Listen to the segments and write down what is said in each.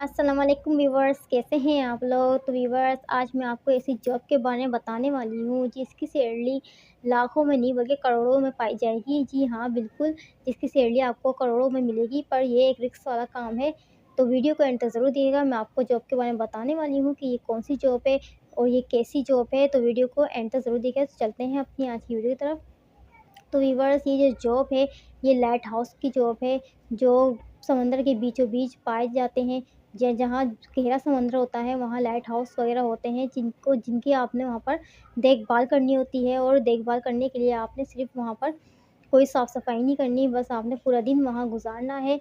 अस्सलाम वालेकुम व्यूवर्स, कैसे हैं आप लोग। तो व्यूवर्स, आज मैं आपको ऐसी जॉब के बारे में बताने वाली हूँ जिसकी सैलरी लाखों में नहीं बल्कि करोड़ों में पाई जाएगी। जी हाँ, बिल्कुल, जिसकी सैलरी आपको करोड़ों में मिलेगी, पर ये एक रिस्क वाला काम है। तो वीडियो को एंड तक ज़रूर देखिएगा। मैं आपको जॉब के बारे में बताने वाली हूँ कि ये कौन सी जॉब है और ये कैसी जॉब है। तो वीडियो को एंड तक ज़रूर देखिएगा। तो चलते हैं अपनी आज की वीडियो की तरफ। तो व्यूअर्स, ये जो जॉब है, ये लाइट हाउस की जॉब है, जो समंदर के बीचों बीच पाए जाते हैं। जहाँ गहरा समंदर होता है, वहाँ लाइट हाउस वगैरह होते हैं, जिनकी आपने वहाँ पर देखभाल करनी होती है। और देखभाल करने के लिए आपने सिर्फ वहाँ पर कोई साफ़ सफाई नहीं करनी, बस आपने पूरा दिन वहाँ गुजारना है।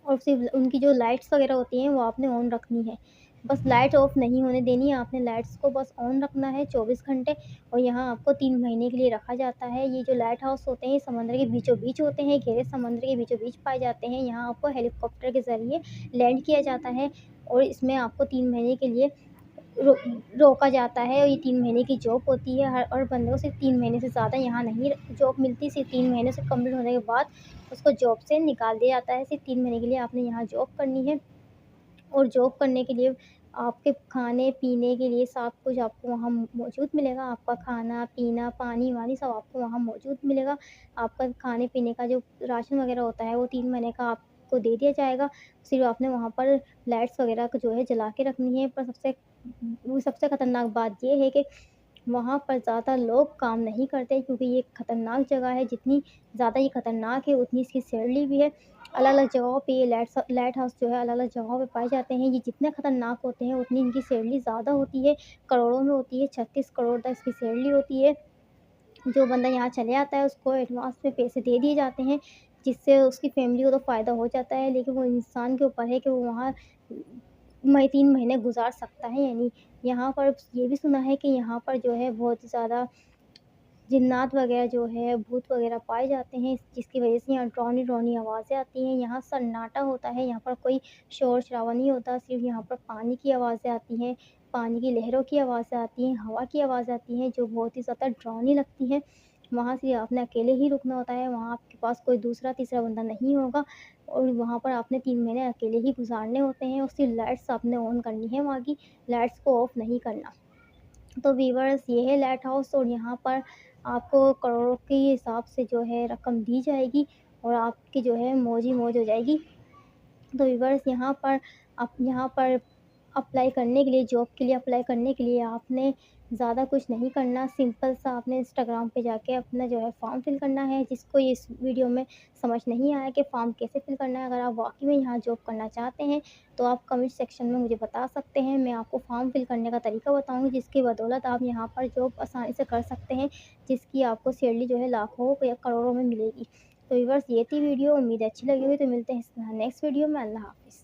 और सिर्फ उनकी जो लाइट्स वगैरह होती हैं वो आपने ऑन रखनी है। बस लाइट ऑफ नहीं होने देनी है, आपने लाइट्स को बस ऑन रखना है 24 घंटे। और यहाँ आपको 3 महीने के लिए रखा जाता है। ये जो लाइट हाउस होते हैं, ये समुद्र के बीचों-बीच होते हैं, गहरे समुद्र के बीचों-बीच पाए जाते हैं। यहाँ आपको हेलीकॉप्टर के ज़रिए लैंड किया जाता है और इसमें आपको 3 महीने के लिए रो रोका जाता है। और ये 3 महीने की जॉब होती है। हर और बंदे को सिर्फ़ 3 महीने से ज़्यादा यहाँ नहीं जॉब मिलती। सिर्फ़ 3 महीने से कंप्लीट होने के बाद उसको जॉब से निकाल दिया जाता है। सिर्फ़ 3 महीने के लिए आपने यहाँ जॉब करनी है। और जॉब करने के लिए आपके खाने-पीने के लिए सब कुछ आपको वहाँ मौजूद मिलेगा। आपका खाना-पीना, पानी-वानी सब आपको वहाँ मौजूद मिलेगा। आपका खाने-पीने का जो राशन वग़ैरह होता है, वो 3 महीने का आपको दे दिया जाएगा। सिर्फ़ आपने वहाँ पर लाइट्स वग़ैरह को जो है जला के रखनी है। पर सबसे खतरनाक बात ये है कि वहाँ पर ज़्यादा लोग काम नहीं करते, क्योंकि ये खतरनाक जगह है। जितनी ज़्यादा ये खतरनाक है, उतनी इसकी सैलरी भी है। अलग-अलग जगहों पे ये लाइट हाउस जो है अलग-अलग जगहों पे पाए जाते हैं। ये जितने खतरनाक होते हैं, उतनी इनकी सैलरी ज़्यादा होती है, करोड़ों में होती है। 36 करोड़ तक इसकी सैलरी होती है। जो बंदा यहाँ चले आता है, उसको एडवांस में पैसे दे दिए जाते हैं, जिससे उसकी फैमिली को तो फ़ायदा हो जाता है, लेकिन वो इंसान के ऊपर है कि वो वहाँ 3 महीने गुज़ार सकता है या नहीं। यहाँ पर ये भी सुना है कि यहाँ पर जो है बहुत ज़्यादा जिन्नात वगैरह जो है, भूत वगैरह पाए जाते हैं, जिसकी वज़ह से यहाँ ड्रोनी-ड्रोनी आवाज़ें आती हैं। यहाँ सन्नाटा होता है, यहाँ पर कोई शोर-शराबा नहीं होता, सिर्फ़ यहाँ पर पानी की आवाज़ें आती हैं, पानी की लहरों की आवाज़ें आती हैं, हवा की आवाज़ आती हैं, जो बहुत ही ज़्यादा ड्रोनी लगती हैं। वहाँ से आपने अकेले ही रुकना होता है, वहाँ आपके पास कोई दूसरा-तीसरा बंदा नहीं होगा। और वहाँ पर आपने 3 महीने अकेले ही गुज़ारने होते हैं, और सिर्फ़ लाइट्स आपने ऑन करनी है वहाँ की, लाइट्स को ऑफ़ नहीं करना। तो व्यूअर्स, ये है लाइट हाउस, और यहाँ पर आपको करोड़ों के हिसाब से जो है रकम दी जाएगी, और आपकी जो है मौज ही मौज हो जाएगी। तो व्यूअर्स, यहाँ पर अप्लाई करने के लिए, जॉब के लिए अप्लाई करने के लिए आपने ज़्यादा कुछ नहीं करना। सिंपल सा आपने इंस्टाग्राम पे जाके अपना जो है फॉर्म फिल करना है। जिसको ये इस वीडियो में समझ नहीं आया कि फ़ॉर्म कैसे फिल करना है, अगर आप वाक़ई में यहाँ जॉब करना चाहते हैं, तो आप कमेंट सेक्शन में मुझे बता सकते हैं। मैं आपको फ़ॉर्म फिल करने का तरीका बताऊँगी, जिसकी बदौलत आप यहाँ पर जॉब आसानी से कर सकते हैं, जिसकी आपको सैलरी जो है लाखों या करोड़ों में मिलेगी। तो व्यूअर्स, ये थी वीडियो, उम्मीद है अच्छी लगी होगी। तो मिलते हैं नेक्स्ट वीडियो में। अल्लाह हाफ़िज़।